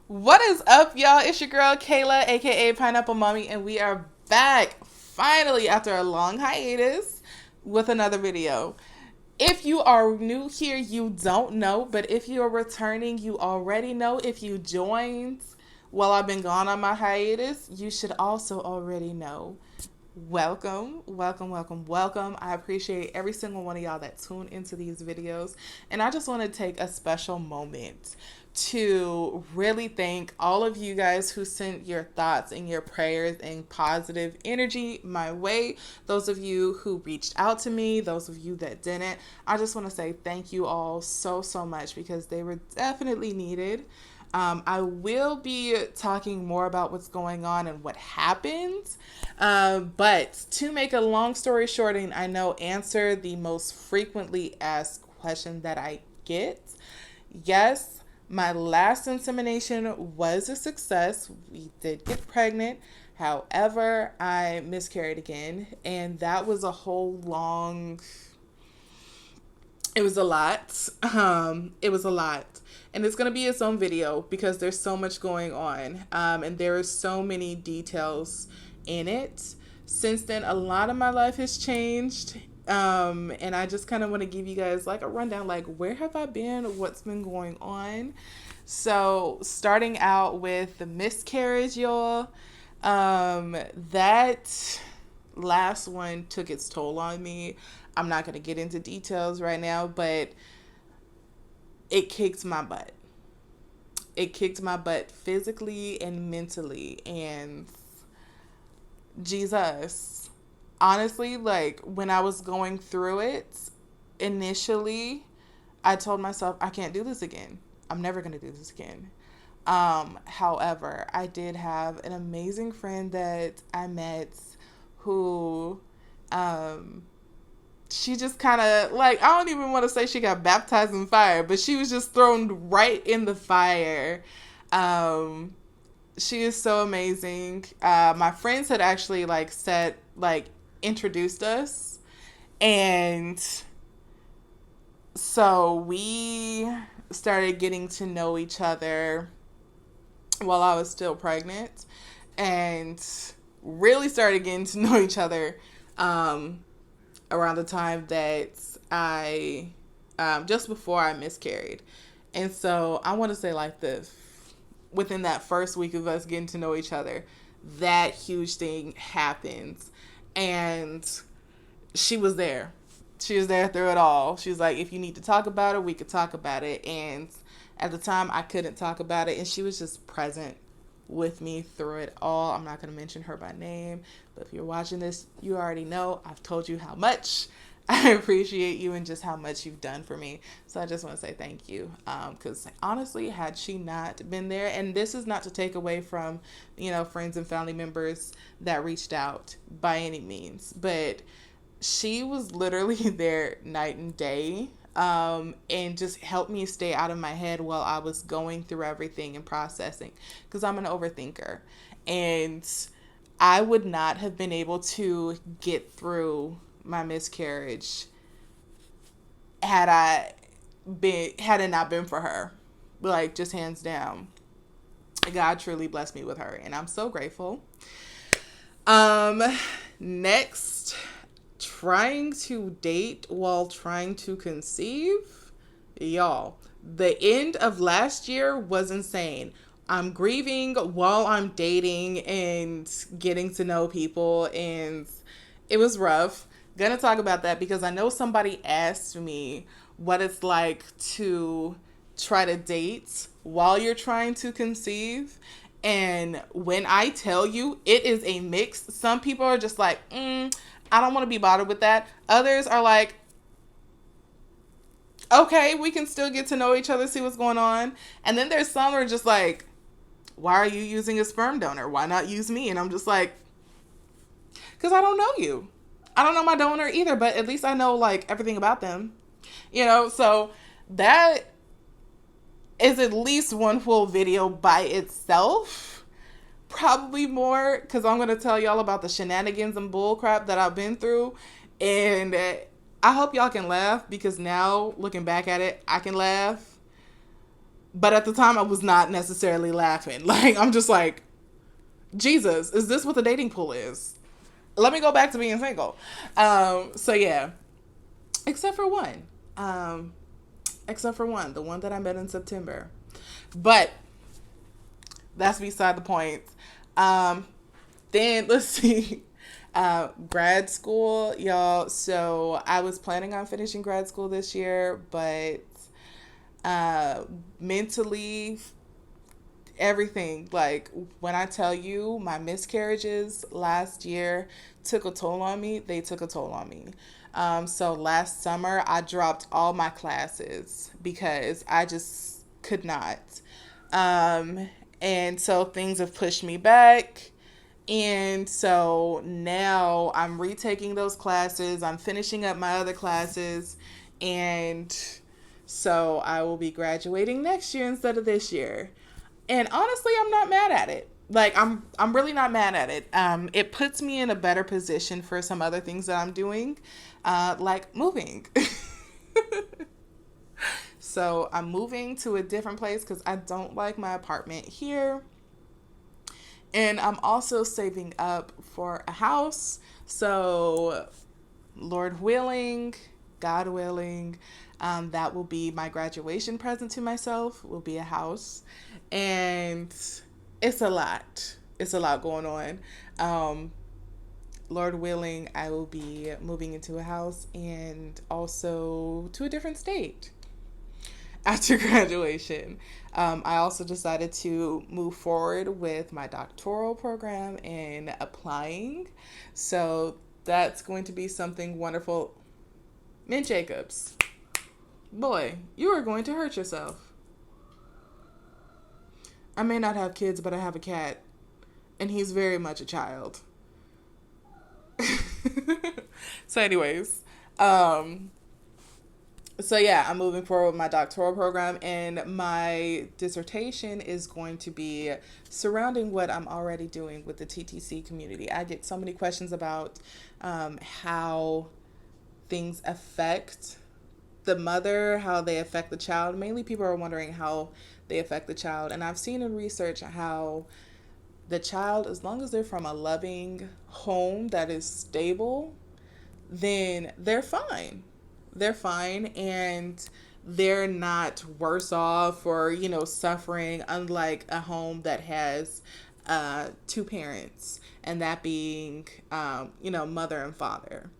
What is up, y'all? It's your girl Kayla, aka Pineapple Mommy, and we are back finally after a long hiatus with another video. If you are new here, you don't know, but if you are returning, you already know. If you joined while I've been gone on my hiatus, you should also already know. Welcome, welcome, welcome, welcome. I appreciate every single one of y'all that tune into these videos. And I just want to take a special moment to really thank all of you guys who sent your thoughts and your prayers and positive energy my way. Those of you who reached out to me, those of you that didn't, I just want to say thank you all so, so much because they were definitely needed. I will be talking more about what's going on and what happened. But to make a long story short, and I know answer the most frequently asked question that I get, yes, my last insemination was a success. We did get pregnant. However, I miscarried again, and that was a whole long. It was a lot. It was a lot. And it's going to be its own video because there's so much going on. And there are so many details in it. Since then, a lot of my life has changed. And I just kind of want to give you guys like a rundown, like where have I been? What's been going on? So starting out with the miscarriage, y'all. That last one took its toll on me. I'm not going to get into details right now, but it kicked my butt. It kicked my butt physically and mentally. And Jesus, honestly, like when I was going through it initially, I told myself, I can't do this again. I'm never going to do this again. However, I did have an amazing friend that I met who, she just kind of like, I don't even want to say she got baptized in fire, but she was just thrown right in the fire. She is so amazing. My friends had actually introduced us, and so we started getting to know each other while I was still pregnant, and really started getting to know each other around the time that I, just before I miscarried. And so I want to say like this, within that first week of us getting to know each other, that huge thing happens. And she was there. She was there through it all. She was like, if you need to talk about it, we could talk about it. And at the time, I couldn't talk about it. And she was just present with me through it all. I'm not going to mention her by name, but if you're watching this, you already know I've told you how much I appreciate you and just how much you've done for me. So I just want to say thank you. Because honestly, had she not been there, and this is not to take away from, friends and family members that reached out by any means, but she was literally there night and day. And just helped me stay out of my head while I was going through everything and processing, because I'm an overthinker, and I would not have been able to get through my miscarriage had it not been for her. Like, just hands down, God truly blessed me with her, and I'm so grateful. Next, trying to date while trying to conceive. Y'all, the end of last year was insane. I'm grieving while I'm dating and getting to know people, and it was rough. Gonna talk about that because I know somebody asked me what it's like to try to date while you're trying to conceive. And when I tell you, it is a mix. Some people are just like, I don't want to be bothered with that. Others are like, okay, we can still get to know each other, see what's going on. And then there's some who are just like, why are you using a sperm donor? Why not use me? And I'm just like, because I don't know you. I don't know my donor either, but at least I know like everything about them. So that is at least one full video by itself. Probably more, because I'm going to tell y'all about the shenanigans and bullcrap that I've been through. And I hope y'all can laugh, because now, looking back at it, I can laugh. But at the time, I was not necessarily laughing. Like, I'm just like, Jesus, is this what the dating pool is? Let me go back to being single. So yeah, except for one. Um, except for one, the one that I met in September. But that's beside the point. Um, then let's see. Grad school, y'all. So I was planning on finishing grad school this year, but mentally, everything, like when I tell you my miscarriages last year took a toll on me, they took a toll on me. So last summer I dropped all my classes because I just could not. Um, and so things have pushed me back. And so now I'm retaking those classes. I'm finishing up my other classes. And so I will be graduating next year instead of this year. And honestly, I'm not mad at it. Like I'm really not mad at it. It puts me in a better position for some other things that I'm doing, like moving. So I'm moving to a different place because I don't like my apartment here. And I'm also saving up for a house. So, Lord willing, God willing, that will be my graduation present to myself, will be a house. And it's a lot. It's a lot going on. Um, Lord willing, I will be moving into a house and also to a different state after graduation. I also decided to move forward with my doctoral program and applying. So that's going to be something wonderful. Mint Jacobs, boy, you are going to hurt yourself. I may not have kids, but I have a cat, and he's very much a child. So, anyways, um, so yeah, I'm moving forward with my doctoral program, and my dissertation is going to be surrounding what I'm already doing with the TTC community. I get so many questions about how things affect the mother, how they affect the child. Mainly, people are wondering how they affect the child, and I've seen in research how the child, as long as they're from a loving home that is stable, then they're fine. They're fine, and they're not worse off or, suffering, unlike a home that has two parents, and that being, mother and father.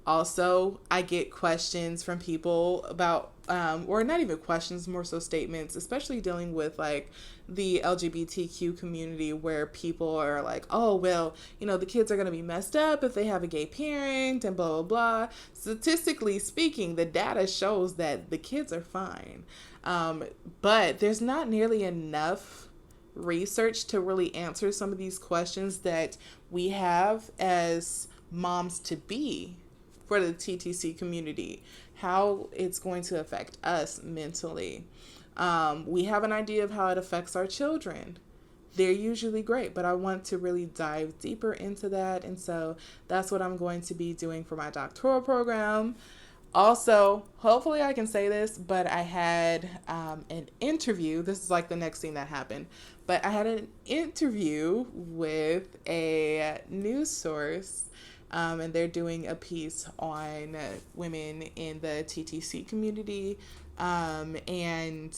Also, I get questions from people about, or not even questions, more so statements, especially dealing with like the LGBTQ community, where people are like, oh, well, the kids are going to be messed up if they have a gay parent and blah, blah, blah. Statistically speaking, the data shows that the kids are fine. But there's not nearly enough research to really answer some of these questions that we have as moms to be for the TTC community, how it's going to affect us mentally. We have an idea of how it affects our children. They're usually great, but I want to really dive deeper into that. And so that's what I'm going to be doing for my doctoral program. Also, hopefully I can say this, but I had an interview. This is like the next thing that happened. But I had an interview with a news source, and they're doing a piece on women in the TTC community. And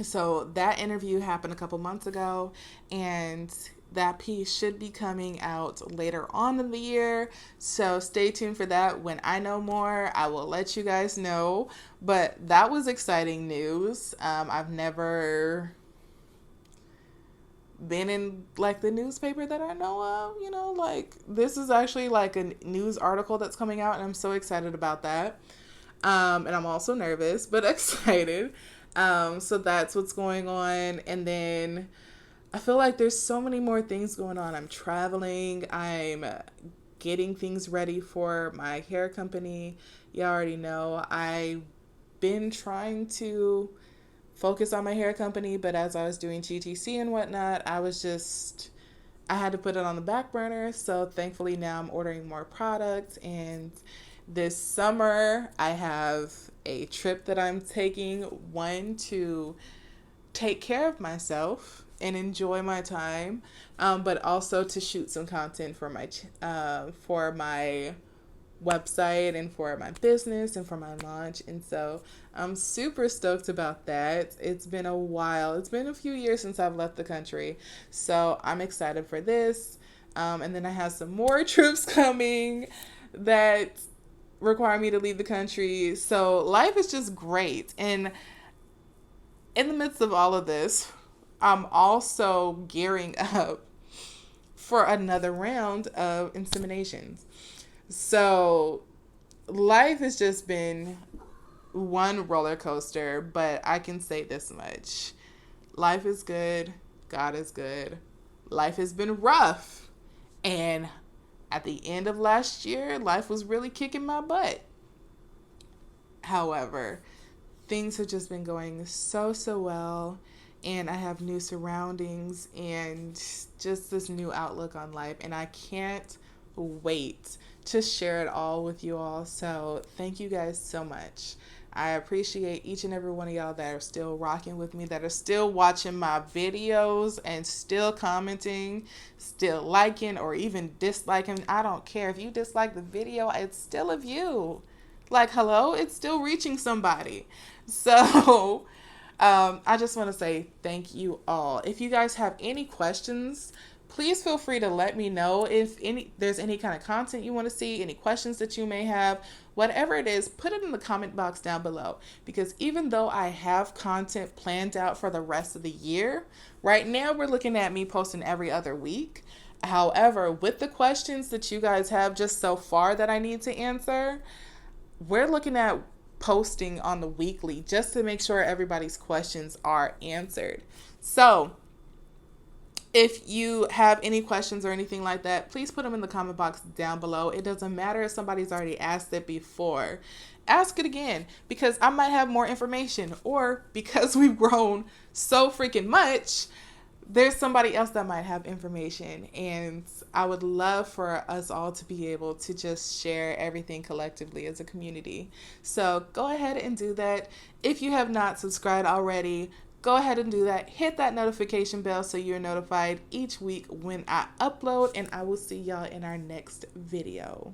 so that interview happened a couple months ago, and that piece should be coming out later on in the year. So stay tuned for that. When I know more, I will let you guys know. But that was exciting news. I've never been in like the newspaper that I know of, like this is actually like a news article that's coming out, and I'm so excited about that. And I'm also nervous, but excited. So that's what's going on. And then I feel like there's so many more things going on. I'm traveling. I'm getting things ready for my hair company. You already know I've been trying to focus on my hair company, but as I was doing GTC and whatnot, I had to put it on the back burner. So thankfully now I'm ordering more products, and this summer I have a trip that I'm taking, one, to take care of myself and enjoy my time, but also to shoot some content for my website and for my business and for my launch. And so I'm super stoked about that. It's been a while. It's been a few years since I've left the country. So I'm excited for this. And then I have some more trips coming that require me to leave the country. So life is just great. And in the midst of all of this, I'm also gearing up for another round of inseminations. So life has just been one roller coaster, but I can say this much. Life is good. God is good. Life has been rough. And at the end of last year, life was really kicking my butt. However, things have just been going so well, and I have new surroundings and just this new outlook on life, and I can't wait to share it all with you all. So thank you guys so much. I appreciate each and every one of y'all that are still rocking with me, that are still watching my videos and still commenting, still liking or even disliking. I don't care if you dislike the video, it's still a view. Like, hello, it's still reaching somebody. So I just want to say thank you all. If you guys have any questions, please feel free to let me know. If there's any kind of content you want to see, any questions that you may have, whatever it is, put it in the comment box down below. Because even though I have content planned out for the rest of the year, right now we're looking at me posting every other week. However, with the questions that you guys have just so far that I need to answer, we're looking at posting on the weekly just to make sure everybody's questions are answered. So if you have any questions or anything like that, please put them in the comment box down below. It doesn't matter if somebody's already asked it before. Ask it again, because I might have more information, or because we've grown so freaking much, there's somebody else that might have information, and I would love for us all to be able to just share everything collectively as a community. So go ahead and do that. If you have not subscribed already, go ahead and do that. Hit that notification bell so you're notified each week when I upload, and I will see y'all in our next video.